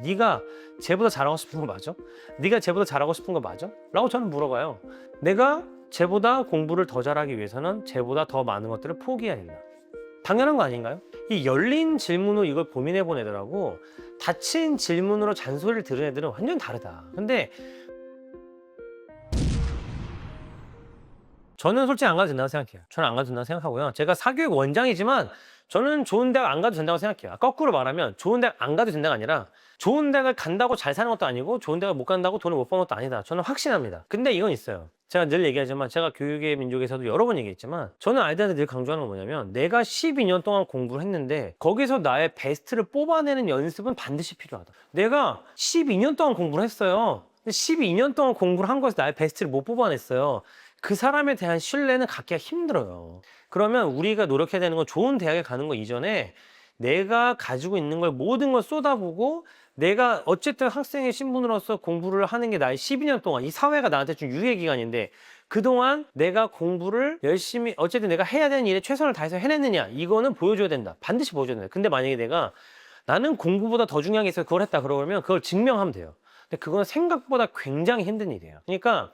네가 쟤보다 잘하고 싶은 거 맞아? 네가 쟤보다 잘하고 싶은 거 맞아? 라고 저는 물어봐요. 내가 쟤보다 공부를 더 잘하기 위해서는 쟤보다 더 많은 것들을 포기해야 된다. 당연한 거 아닌가요? 이 열린 질문으로 이걸 고민해 본 애들하고 닫힌 질문으로 잔소리를 들은 애들은 완전 다르다. 근데 저는 솔직히 안 가도 된다고 생각해요. 저는 안 가도 된다고 생각하고요. 제가 사교육 원장이지만 저는 좋은 대학 안 가도 된다고 생각해요. 거꾸로 말하면 좋은 대학 안 가도 된다가 아니라 좋은 대학을 간다고 잘 사는 것도 아니고 좋은 대학을 못 간다고 돈을 못 버는 것도 아니다. 저는 확신합니다. 근데 이건 있어요. 제가 늘 얘기하지만 제가 교육의 민족에서도 여러 번 얘기했지만 저는 아이들한테 늘 강조하는 건 뭐냐면 내가 12년 동안 공부를 했는데 거기서 나의 베스트를 뽑아내는 연습은 반드시 필요하다. 내가 12년 동안 공부를 했어요. 12년 동안 공부를 한 거에서 나의 베스트를 못 뽑아냈어요. 그 사람에 대한 신뢰는 갖기가 힘들어요. 그러면 우리가 노력해야 되는 건 좋은 대학에 가는 거 이전에 내가 가지고 있는 걸 모든 걸 쏟아부고 내가 어쨌든 학생의 신분으로서 공부를 하는 게 나의 12년 동안 이 사회가 나한테 준 유예 기간인데 그동안 내가 공부를 열심히 어쨌든 내가 해야 되는 일에 최선을 다해서 해냈느냐 이거는 보여줘야 된다. 반드시 보여줘야 된다. 근데 만약에 내가 나는 공부보다 더 중요한 게 있어서 그걸 했다 그러면 그걸 증명하면 돼요. 근데 그건 생각보다 굉장히 힘든 일이에요. 그러니까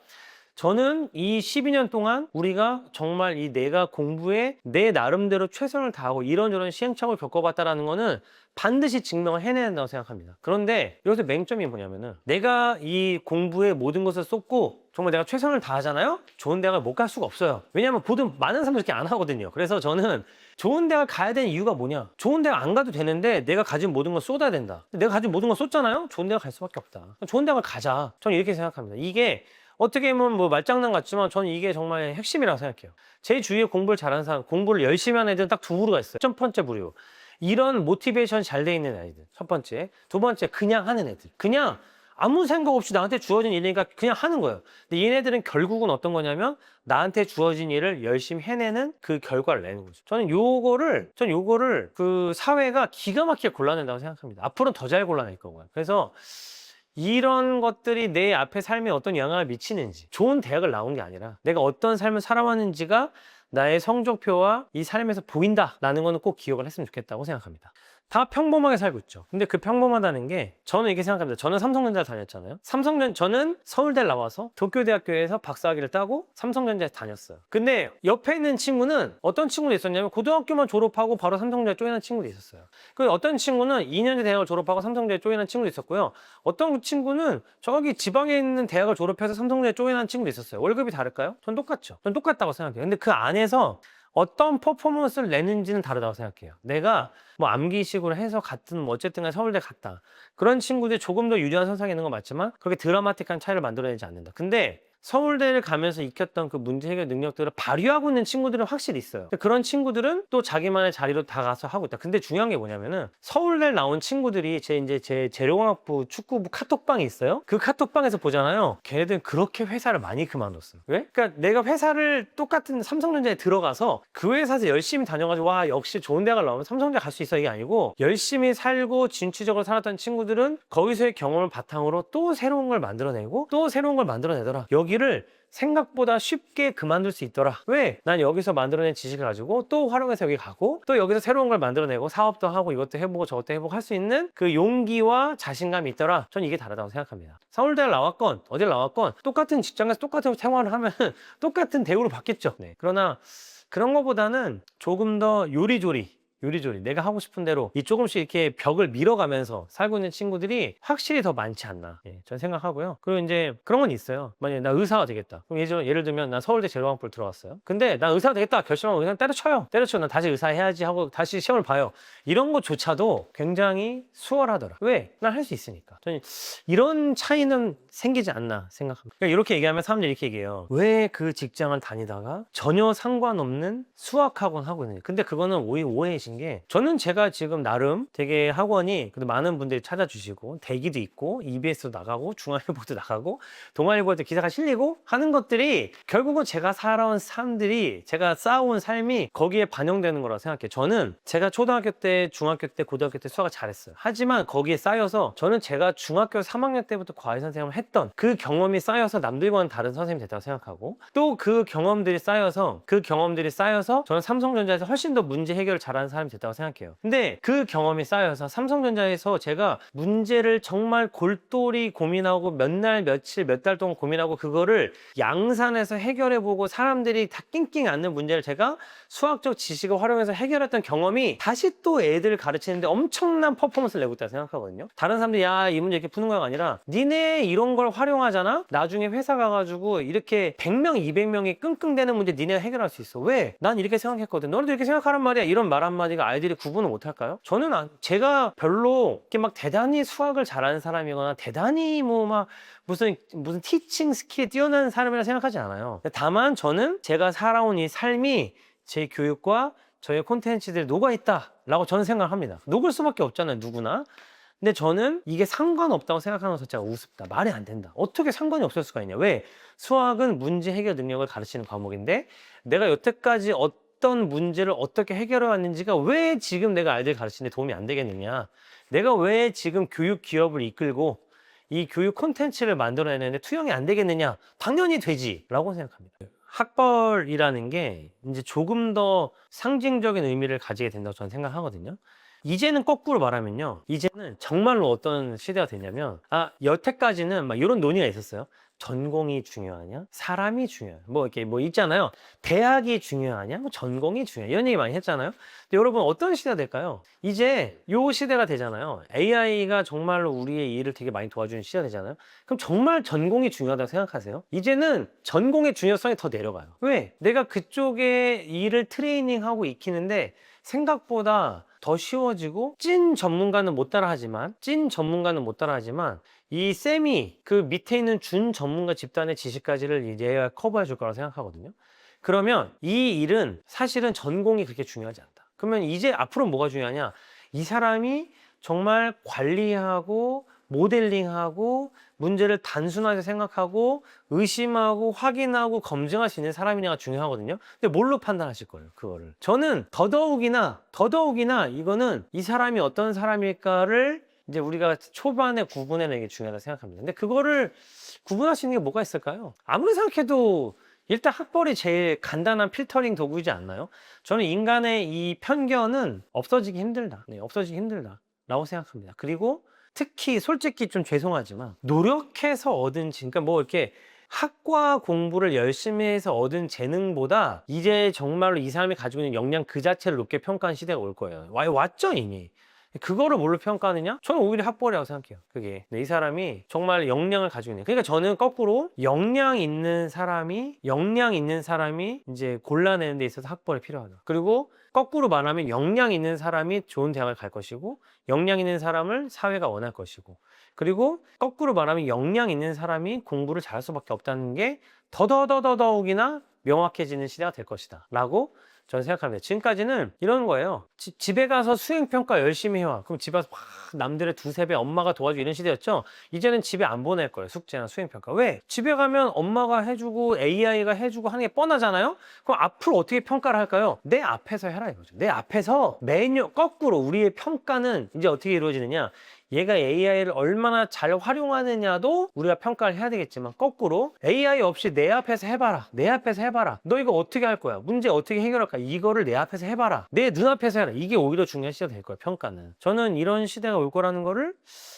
저는 이 12년 동안 우리가 정말 이 내가 공부에 내 나름대로 최선을 다하고 이런저런 시행착오를 겪어봤다라는 거는 반드시 증명을 해내야 된다고 생각합니다. 그런데 여기서 맹점이 뭐냐면은 내가 이 공부에 모든 것을 쏟고 정말 내가 최선을 다하잖아요? 좋은 대학을 못 갈 수가 없어요. 왜냐하면 보통 많은 사람들이 이렇게 안 하거든요. 그래서 저는 좋은 대학을 가야 되는 이유가 뭐냐? 좋은 대학 안 가도 되는데 내가 가진 모든 걸 쏟아야 된다. 내가 가진 모든 걸 쏟잖아요? 좋은 대학 갈 수밖에 없다. 좋은 대학을 가자. 저는 이렇게 생각합니다. 이게 어떻게 보면 뭐 말장난 같지만 저는 이게 정말 핵심이라고 생각해요. 제 주위에 공부를 잘하는 사람, 공부를 열심히 하는 애들은 딱 두 부류가 있어요. 첫 번째 부류. 이런 모티베이션 잘 돼 있는 아이들. 첫 번째. 두 번째, 그냥 하는 애들. 그냥 아무 생각 없이 나한테 주어진 일이니까 그냥 하는 거예요. 근데 얘네들은 결국은 어떤 거냐면 나한테 주어진 일을 열심히 해내는 그 결과를 내는 거죠. 저는 요거를 그 사회가 기가 막히게 골라낸다고 생각합니다. 앞으로는 더 잘 골라낼 거고요. 그래서 이런 것들이 내 앞에 삶에 어떤 영향을 미치는지 좋은 대학을 나온 게 아니라 내가 어떤 삶을 살아왔는지가 나의 성적표와 이 삶에서 보인다라는 거는 꼭 기억을 했으면 좋겠다고 생각합니다. 다 평범하게 살고 있죠. 근데 그 평범하다는 게 저는 이렇게 생각합니다. 저는 삼성전자를 다녔잖아요. 저는 서울대를 나와서 도쿄대학교에서 박사학위를 따고 삼성전자에서 다녔어요. 근데 옆에 있는 친구는 어떤 친구도 있었냐면 고등학교만 졸업하고 바로 삼성전자에 조인한 친구도 있었어요. 그 어떤 친구는 2년제 대학을 졸업하고 삼성전자에 조인한 친구도 있었고요. 어떤 친구는 저기 지방에 있는 대학을 졸업해서 삼성전자에 조인한 친구도 있었어요. 월급이 다를까요? 전 똑같죠. 전 똑같다고 생각해요. 근데 그 안에서 어떤 퍼포먼스를 내는지는 다르다고 생각해요. 내가 뭐 암기식으로 해서 갔든 뭐 어쨌든 간에 서울대 갔다. 그런 친구들이 조금 더 유리한 선상에 있는 건 맞지만 그렇게 드라마틱한 차이를 만들어내지 않는다. 근데 서울대를 가면서 익혔던 그 문제 해결 능력들을 발휘하고 있는 친구들은 확실히 있어요. 그런 친구들은 또 자기만의 자리로 다 가서 하고 있다. 근데 중요한 게 뭐냐면은 서울대 나온 친구들이 제 재료공학부 축구부 카톡방이 있어요. 그 카톡방에서 보잖아요. 걔네들은 그렇게 회사를 많이 그만뒀어요. 왜? 그러니까 내가 회사를 똑같은 삼성전자에 들어가서 그 회사에서 열심히 다녀가지고 와 역시 좋은 대학을 나오면 삼성전자 갈 수 있어 이게 아니고 열심히 살고 진취적으로 살았던 친구들은 거기서의 경험을 바탕으로 또 새로운 걸 만들어내고 또 새로운 걸 만들어내더라. 여기를 생각보다 쉽게 그만둘 수 있더라. 왜? 난 여기서 만들어낸 지식을 가지고 또 활용해서 여기 가고 또 여기서 새로운 걸 만들어내고 사업도 하고 이것도 해보고 저것도 해보고 할 수 있는 그 용기와 자신감이 있더라. 전 이게 다르다고 생각합니다. 서울대를 나왔건 어딜 나왔건 똑같은 직장에서 똑같은 생활을 하면 똑같은 대우를 받겠죠. 네. 그러나 그런 것보다는 조금 더 요리조리 내가 하고 싶은 대로 이 조금씩 이렇게 벽을 밀어가면서 살고 있는 친구들이 확실히 더 많지 않나 저는 생각하고요. 그리고 이제 그런 건 있어요. 만약에 나 의사가 되겠다. 그럼 예를 들면 난 서울대 재료학부를 들어갔어요. 근데 난 의사가 되겠다 결심하고 의사는 때려쳐요. 난 다시 의사 해야지 하고 다시 시험을 봐요. 이런 것조차도 굉장히 수월하더라. 왜? 난 할 수 있으니까. 저는 이런 차이는 생기지 않나 생각합니다. 그러니까 이렇게 얘기하면 사람들이 이렇게 얘기해요. 왜 그 직장을 다니다가 전혀 상관없는 수학학원 하고 있느냐. 근데 그거는 오해이신 게 저는 제가 지금 나름 되게 학원이 많은 분들이 찾아주시고 대기도 있고 EBS도 나가고 중앙일보도 나가고 동아일보에도 기사가 실리고 하는 것들이 결국은 제가 살아온 삶들이 제가 쌓아온 삶이 거기에 반영되는 거라고 생각해요. 저는 제가 초등학교 때 중학교 때 고등학교 때 수학을 잘했어요. 하지만 거기에 쌓여서 저는 제가 중학교 3학년 때부터 과외 선생님을 했던 그 경험이 쌓여서 남들과는 다른 선생님이 됐다고 생각하고 또 그 경험들이 쌓여서 저는 삼성전자에서 훨씬 더 문제 해결을 잘하는 사람이 사람이 됐다고 생각해요. 근데 그 경험이 쌓여서 삼성전자에서 제가 문제를 정말 골똘히 고민하고 몇 날, 며칠, 몇 달 동안 고민하고 그거를 양산해서 해결해보고 사람들이 다 낑낑 앉는 문제를 제가 수학적 지식을 활용해서 해결했던 경험이 다시 또 애들 가르치는데 엄청난 퍼포먼스를 내고 있다고 생각하거든요. 다른 사람들이 야, 이 문제 이렇게 푸는 거가 아니라 니네 이런 걸 활용하잖아? 나중에 회사 가가지고 이렇게 100명, 200명이 끙끙대는 문제 니네가 해결할 수 있어. 왜? 난 이렇게 생각했거든. 너네도 이렇게 생각하란 말이야. 이런 말 한마디가 아이들이 구분을 못할까요? 저는 제가 별로 이렇게 막 대단히 수학을 잘하는 사람이거나 대단히 뭐 막 무슨 티칭 스킬이 뛰어난 사람이라 생각하지 않아요. 다만 저는 제가 살아온 이 삶이 제 교육과 저의 콘텐츠들이 녹아있다라고 저는 생각을 합니다. 녹을 수밖에 없잖아요, 누구나. 근데 저는 이게 상관없다고 생각하는 것 자체가 우습다. 말이 안 된다. 어떻게 상관이 없을 수가 있냐. 왜? 수학은 문제 해결 능력을 가르치는 과목인데 내가 여태까지 어떤 문제를 어떻게 해결해 왔는지가 왜 지금 내가 아이들 가르치는데 도움이 안 되겠느냐. 내가 왜 지금 교육 기업을 이끌고 이 교육 콘텐츠를 만들어내는데 투영이 안 되겠느냐. 당연히 되지 라고 생각합니다. 학벌이라는 게 이제 조금 더 상징적인 의미를 가지게 된다고 저는 생각하거든요. 이제는 거꾸로 말하면요. 이제는 정말로 어떤 시대가 됐냐면 여태까지는 막 이런 논의가 있었어요. 전공이 중요하냐? 사람이 중요하냐? 뭐 이렇게 뭐 있잖아요. 대학이 중요하냐? 뭐 전공이 중요하냐? 이런 얘기 많이 했잖아요. 근데 여러분 어떤 시대가 될까요? 이제 요 시대가 되잖아요. AI가 정말로 우리의 일을 되게 많이 도와주는 시대가 되잖아요. 그럼 정말 전공이 중요하다고 생각하세요? 이제는 전공의 중요성이 더 내려가요. 왜? 내가 그쪽에 일을 트레이닝하고 익히는데 생각보다 더 쉬워지고 찐 전문가는 못 따라하지만 이 쌤이 그 밑에 있는 준 전문가 집단의 지식까지를 이제 커버해 줄 거라고 생각하거든요. 그러면 이 일은 사실은 전공이 그렇게 중요하지 않다. 그러면 이제 앞으로 뭐가 중요하냐? 이 사람이 정말 관리하고 모델링하고 문제를 단순하게 생각하고 의심하고 확인하고 검증할 수 있는 사람이냐가 중요하거든요. 근데 뭘로 판단하실 거예요, 그거를? 저는 더더욱이나 이거는 이 사람이 어떤 사람일까를 이제 우리가 초반에 구분해내는 게 중요하다고 생각합니다. 근데 그거를 구분할 수 있는 게 뭐가 있을까요? 아무리 생각해도 일단 학벌이 제일 간단한 필터링 도구이지 않나요? 저는 인간의 이 편견은 없어지기 힘들다. 없어지기 힘들다라고 생각합니다. 그리고 특히 솔직히 좀 죄송하지만 노력해서 얻은 그러니까 뭐 이렇게 학과 공부를 열심히 해서 얻은 재능보다 이제 정말로 이 사람이 가지고 있는 역량 그 자체를 높게 평가하는 시대가 올 거예요. 왔죠 이미. 그거를 뭘로 평가하느냐? 저는 오히려 학벌이라고 생각해요. 그게 이 사람이 정말 역량을 가지고 있는. 그러니까 저는 거꾸로 역량 있는 사람이 이제 골라내는 데 있어서 학벌이 필요하다. 그리고 거꾸로 말하면 역량 있는 사람이 좋은 대학을 갈 것이고 역량 있는 사람을 사회가 원할 것이고 그리고 거꾸로 말하면 역량 있는 사람이 공부를 잘할 수밖에 없다는 게 더더욱이나 명확해지는 시대가 될 것이다 라고 저는 생각합니다. 지금까지는 이런 거예요. 집에 가서 수행평가 열심히 해와. 그럼 집에 와서 막 남들의 두세 배 엄마가 도와주고 이런 시대였죠. 이제는 집에 안 보낼 거예요. 숙제나 수행평가. 왜? 집에 가면 엄마가 해주고 AI가 해주고 하는 게 뻔하잖아요. 그럼 앞으로 어떻게 평가를 할까요? 내 앞에서 해라 이거죠. 내 앞에서 거꾸로 우리의 평가는 이제 어떻게 이루어지느냐. 얘가 AI를 얼마나 잘 활용하느냐도 우리가 평가를 해야 되겠지만 거꾸로 AI 없이 내 앞에서 해봐라. 너 이거 어떻게 할 거야? 문제 어떻게 해결할 거야? 이거를 내 앞에서 해봐라. 내 눈앞에서 해라. 이게 오히려 중요한 시대가 될 거예요. 평가는. 저는 이런 시대가 올 거라는 거를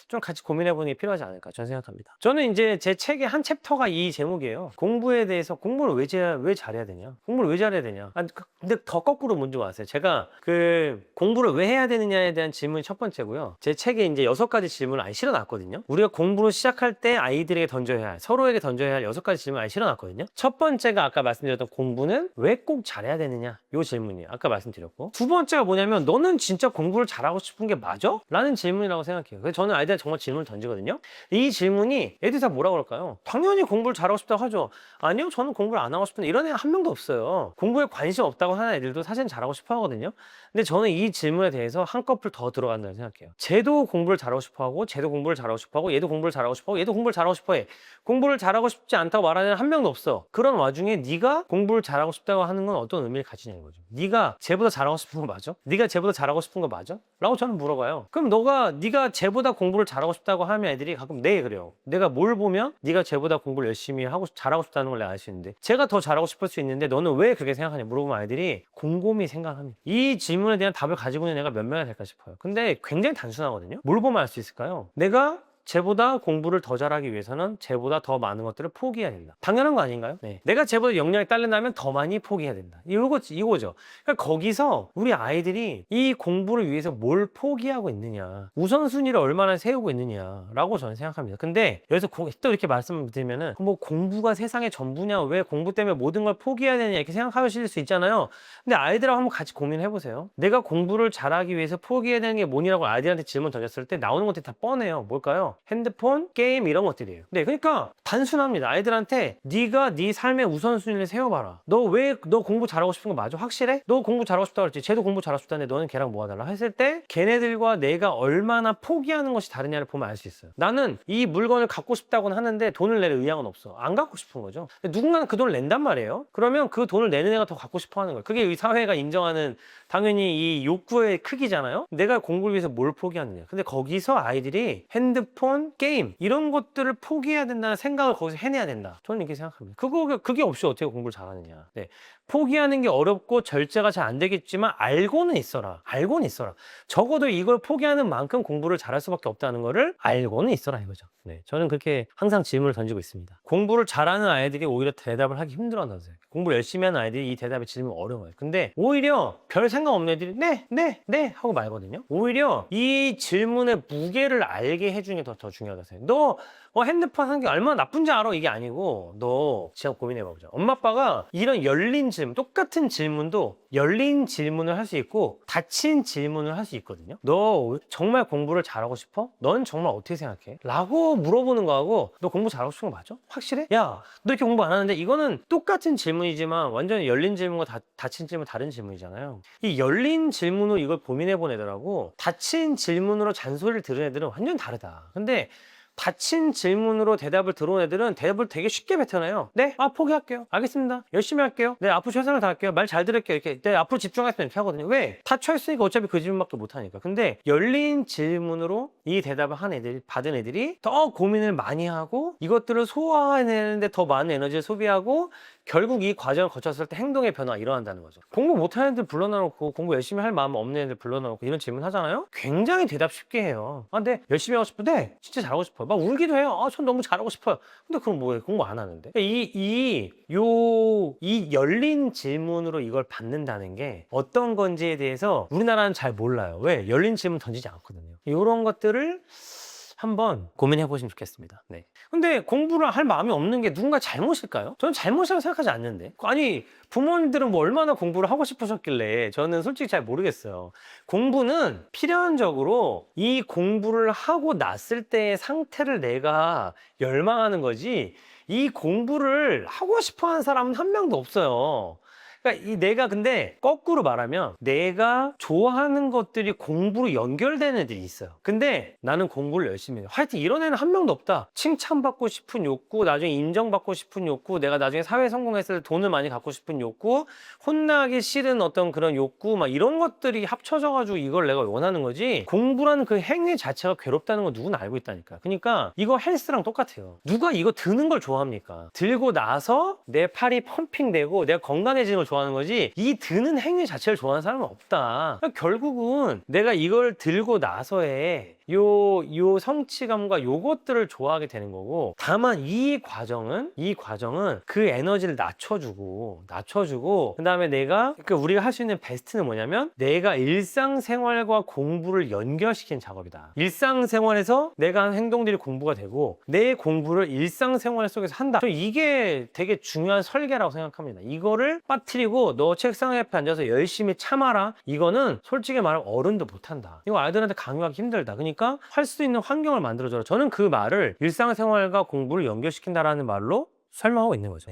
좀 같이 고민해보는 게 필요하지 않을까 저는 생각합니다. 저는 이제 제 책의 한 챕터가 이 제목이에요. 공부에 대해서 공부를 왜 잘해야 되냐? 근데 더 거꾸로 문제가 왔어요. 제가 그 공부를 왜 해야 되느냐에 대한 질문이 첫 번째고요. 제 책에 이제 6가지 질문을 아예 실어놨거든요. 우리가 공부를 시작할 때 아이들에게 서로에게 던져야 할 6가지 질문을 아예 실어놨거든요. 첫 번째가 아까 말씀드렸던 공부는 왜 꼭 잘해야 되느냐? 요 질문이에요. 아까 말씀드렸고. 두 번째가 뭐냐면 너는 진짜 공부를 잘하고 싶은 게 맞아? 라는 질문이라고 생각해요. 그래서 저는 아이들한테 정말 질문을 던지거든요. 이 질문이 애들이 다 뭐라고 그럴까요? 당연히 공부를 잘하고 싶다고 하죠. 아니요, 저는 공부를 안 하고 싶은데 이런 애 한 명도 없어요. 공부에 관심 없다고 하는 애들도 사실 잘하고 싶어 하거든요. 근데 저는 이 질문에 대해서 한꺼풀 더 들어간다고 생각해요. 쟤도 공부를 잘하고 싶어 하고, 쟤도 공부를 잘하고 싶어 하고, 얘도 공부를 잘하고 싶어 하고, 얘도 공부를 잘하고 싶어 해. 공부를 잘하고 싶지 않다고 말하는 애는 한 명도 없어. 그런 와중에 네가 공부를 잘하고 싶다고 하는 건 어떤 의미를 가지냐는 거죠. 네가 쟤보다 잘하고 싶은 거 맞아? 네가 쟤보다 잘하고 싶은 거 맞아? 라고 저는 물어봐요. 그럼 네가 쟤보다 공부를 공부를 잘하고 싶다고 하면 애들이 가끔 네 그래요. 내가 뭘 보면 네가 쟤보다 공부를 열심히 하고 잘하고 싶다는 걸 내가 알 수 있는데 제가 더 잘하고 싶을 수 있는데 너는 왜 그렇게 생각하냐 물어보면 아이들이 곰곰이 생각합니다. 이 질문에 대한 답을 가지고 있는 애가 몇 명이나 될까 싶어요. 근데 굉장히 단순하거든요. 뭘 보면 알 수 있을까요? 내가 쟤보다 공부를 더 잘하기 위해서는 쟤보다 더 많은 것들을 포기해야 된다. 당연한 거 아닌가요? 네. 내가 쟤보다 역량이 딸린다면 더 많이 포기해야 된다. 이거죠. 그러니까 거기서 우리 아이들이 이 공부를 위해서 뭘 포기하고 있느냐, 우선순위를 얼마나 세우고 있느냐라고 저는 생각합니다. 근데 여기서 또 이렇게 말씀드리면은 뭐 공부가 세상의 전부냐, 왜 공부 때문에 모든 걸 포기해야 되냐 이렇게 생각하실 수 있잖아요. 근데 아이들하고 한번 같이 고민해 보세요. 내가 공부를 잘하기 위해서 포기해야 되는 게 뭐냐고 아이들한테 질문 던졌을 때 나오는 것들이 다 뻔해요. 뭘까요? 핸드폰, 게임 이런 것들이에요. 네, 그러니까 단순합니다. 아이들한테 네가 네 삶의 우선순위를 세워봐라. 너 공부 잘하고 싶은 거 맞아? 확실해? 너 공부 잘하고 싶다고 했지. 쟤도 공부 잘하고 싶다는데 너는 걔랑 뭐가 달라? 했을 때 걔네들과 내가 얼마나 포기하는 것이 다르냐를 보면 알 수 있어요. 나는 이 물건을 갖고 싶다고는 하는데 돈을 낼 의향은 없어. 안 갖고 싶은 거죠. 누군가는 그 돈을 낸단 말이에요. 그러면 그 돈을 내는 애가 더 갖고 싶어 하는 거예요. 그게 이 사회가 인정하는 당연히 이 욕구의 크기잖아요. 내가 공부를 위해서 뭘 포기하느냐. 근데 거기서 아이들이 핸드폰, 게임 이런 것들을 포기해야 된다는 생각을 거기서 해내야 된다. 저는 이렇게 생각합니다. 그게 없이 어떻게 공부를 잘하느냐. 네. 포기하는 게 어렵고 절제가 잘 안 되겠지만 알고는 있어라. 적어도 이걸 포기하는 만큼 공부를 잘할 수밖에 없다는 거를 알고는 있어라 이거죠. 네. 저는 그렇게 항상 질문을 던지고 있습니다. 공부를 잘하는 아이들이 오히려 대답을 하기 힘들어한다고요. 공부를 열심히 하는 아이들이 이 대답의 질문이 어려워요. 근데 오히려 별 생각 없는 애들이 네 하고 말거든요. 오히려 이 질문의 무게를 알게 해주는 게 더 중요하다고요. 너 핸드폰 하는 게 얼마나 나쁜지 알아? 이게 아니고 너 진짜 고민해봐보자. 엄마 아빠가 이런 열린 질문, 똑같은 질문도 열린 질문을 할 수 있고 닫힌 질문을 할 수 있거든요. 너 정말 공부를 잘하고 싶어? 넌 정말 어떻게 생각해? 라고 물어보는 거하고 너 공부 잘하고 싶은 거 맞아? 확실해? 야, 너 이렇게 공부 안 하는데 이거는 똑같은 질문이지만 완전히 열린 질문과 닫힌 질문 다른 질문이잖아요. 이 열린 질문으로 이걸 고민해본 애들하고 닫힌 질문으로 잔소리를 들은 애들은 완전 다르다. 근데 닫힌 질문으로 대답을 들어온 애들은 대답을 되게 쉽게 뱉어내요. 네, 포기할게요. 알겠습니다. 열심히 할게요. 네, 앞으로 최선을 다할게요. 말 잘 들을게요. 이렇게 네, 앞으로 집중하겠습니다. 이렇게 하거든요. 왜? 닫혀있으니까 어차피 그 질문밖에 못하니까. 근데 열린 질문으로 이 대답을 받은 애들이 더 고민을 많이 하고 이것들을 소화해내는데 더 많은 에너지를 소비하고 결국 이 과정을 거쳤을 때 행동의 변화가 일어난다는 거죠. 공부 못하는 애들 불러놓고 공부 열심히 할 마음 없는 애들 불러놓고 이런 질문 하잖아요. 굉장히 대답 쉽게 해요. 네, 열심히 하고 싶어. 네, 진짜 잘하고 싶어요. 막 울기도 해요. 전 너무 잘하고 싶어요. 근데 그럼 뭐예요? 공부 안 하는데. 이 열린 질문으로 이걸 받는다는 게 어떤 건지에 대해서 우리나라는 잘 몰라요. 왜? 열린 질문 던지지 않거든요. 이런 것들을 한번 고민해 보시면 좋겠습니다. 네. 근데 공부를 할 마음이 없는 게 누군가 잘못일까요? 저는 잘못이라고 생각하지 않는데. 아니, 부모님들은 뭐 얼마나 공부를 하고 싶으셨길래 저는 솔직히 잘 모르겠어요. 공부는 필연적으로 이 공부를 하고 났을 때의 상태를 내가 열망하는 거지 이 공부를 하고 싶어 하는 사람은 한 명도 없어요. 그러니까 내가 근데 거꾸로 말하면 내가 좋아하는 것들이 공부로 연결되는 애들이 있어요. 근데 나는 공부를 열심히 해요. 하여튼 이런 애는 한 명도 없다. 칭찬받고 싶은 욕구, 나중에 인정받고 싶은 욕구, 내가 나중에 사회 성공했을 때 돈을 많이 갖고 싶은 욕구, 혼나기 싫은 어떤 그런 욕구, 막 이런 것들이 합쳐져가지고 이걸 내가 원하는 거지. 공부라는 그 행위 자체가 괴롭다는 건 누구나 알고 있다니까. 그러니까 이거 헬스랑 똑같아요. 누가 이거 드는 걸 좋아합니까? 들고 나서 내 팔이 펌핑되고 내가 건강해지는 걸 좋아하는 거지 이 드는 행위 자체를 좋아하는 사람은 없다. 그러니까 결국은 내가 이걸 들고 나서의 요 성취감과 요것들을 좋아하게 되는 거고 다만 이 과정은 그 에너지를 낮춰주고 그 다음에 그러니까 우리가 할 수 있는 베스트는 뭐냐면 내가 일상생활과 공부를 연결시키는 작업이다. 일상생활에서 내가 하는 행동들이 공부가 되고 내 공부를 일상생활 속에서 한다. 저 이게 되게 중요한 설계라고 생각합니다. 이거를 빠뜨리고 너 책상 옆에 앉아서 열심히 참아라. 이거는 솔직히 말하면 어른도 못한다. 이거 아이들한테 강요하기 힘들다. 그러니까 할 수 있는 환경을 만들어줘라. 저는 그 말을 일상생활과 공부를 연결시킨다라는 말로 설명하고 있는 거죠.